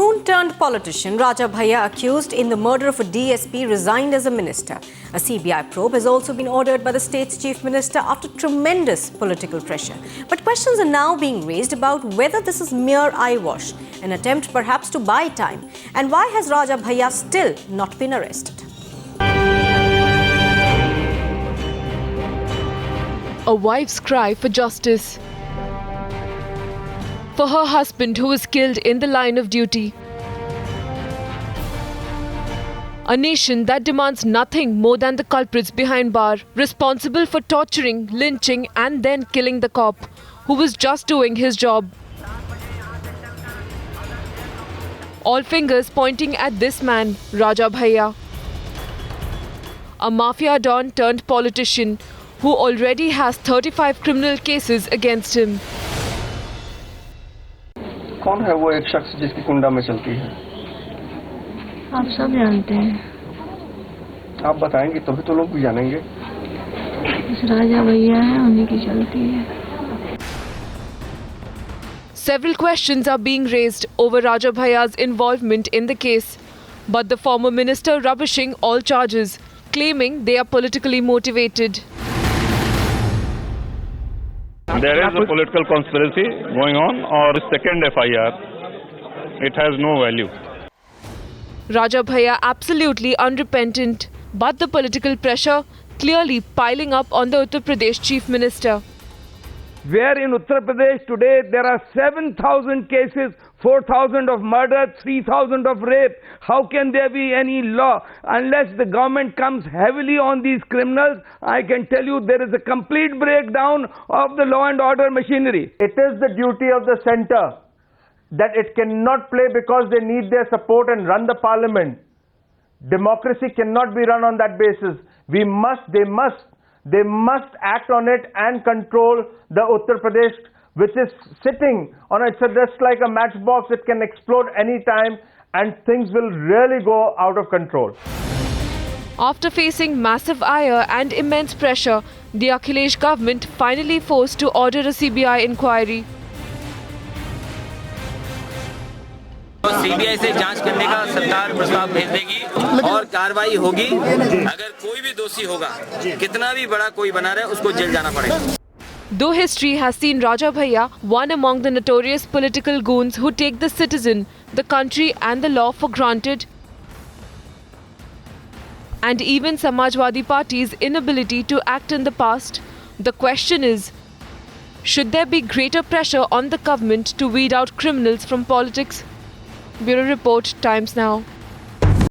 Goon turned politician Raja Bhaiya, accused in the murder of a DSP, resigned as a minister. A CBI probe has also been ordered by the state's chief minister after tremendous political pressure. But questions are now being raised about whether this is mere eyewash, an attempt perhaps to buy time. And why has Raja Bhaiya still not been arrested? A wife's cry for justice. For her husband who was killed in the line of duty. A nation that demands nothing more than the culprits behind bar, responsible for torturing, lynching and then killing the cop who was just doing his job. All fingers pointing at this man, Raja Bhaiya. A mafia don turned politician who already has 35 criminal cases against him. कौन है वो एक शख्स जिसकी कुंडा में चलती है? आप सब जानते हैं। आप बताएंगे तभी तो लोग भी जानेंगे। इस राजा भैया है, उन्हीं की चलती है। Several questions are being raised over Raja Bhaiya's involvement in the case, but the former minister rubbishing all charges, claiming they are politically motivated. There is a political conspiracy going on, or second FIR. It has no value. Raja Bhaiya absolutely unrepentant, but the political pressure clearly piling up on the Uttar Pradesh Chief Minister. Where in Uttar Pradesh today there are 7,000 cases, 4,000 of murder, 3,000 of rape. How can there be any law unless the government comes heavily on these criminals? I can tell you there is a complete breakdown of the law and order machinery. It is the duty of the centre that it cannot play because they need their support and run the parliament. Democracy cannot be run on that basis. They must act on it and control the Uttar Pradesh, which is sitting on it. So just like a matchbox, it can explode any time and things will really go out of control. After facing massive ire and immense pressure, the Akhilesh government finally forced to order a CBI inquiry. CBI से जांच करने का सरकार प्रस्ताव भेज देगी और कार्रवाई होगी। अगर कोई भी दोषी होगा, कितना भी बड़ा कोई बना रहे, उसको जेल जाना पड़ेगा। Though history has seen Raja Bhaiya one among the notorious political goons who take the citizen, the country and the law for granted, and even Samajwadi Party's inability to act in the past, the question is, should there be greater pressure on the government to weed out criminals from politics? Bureau Report, Times Now.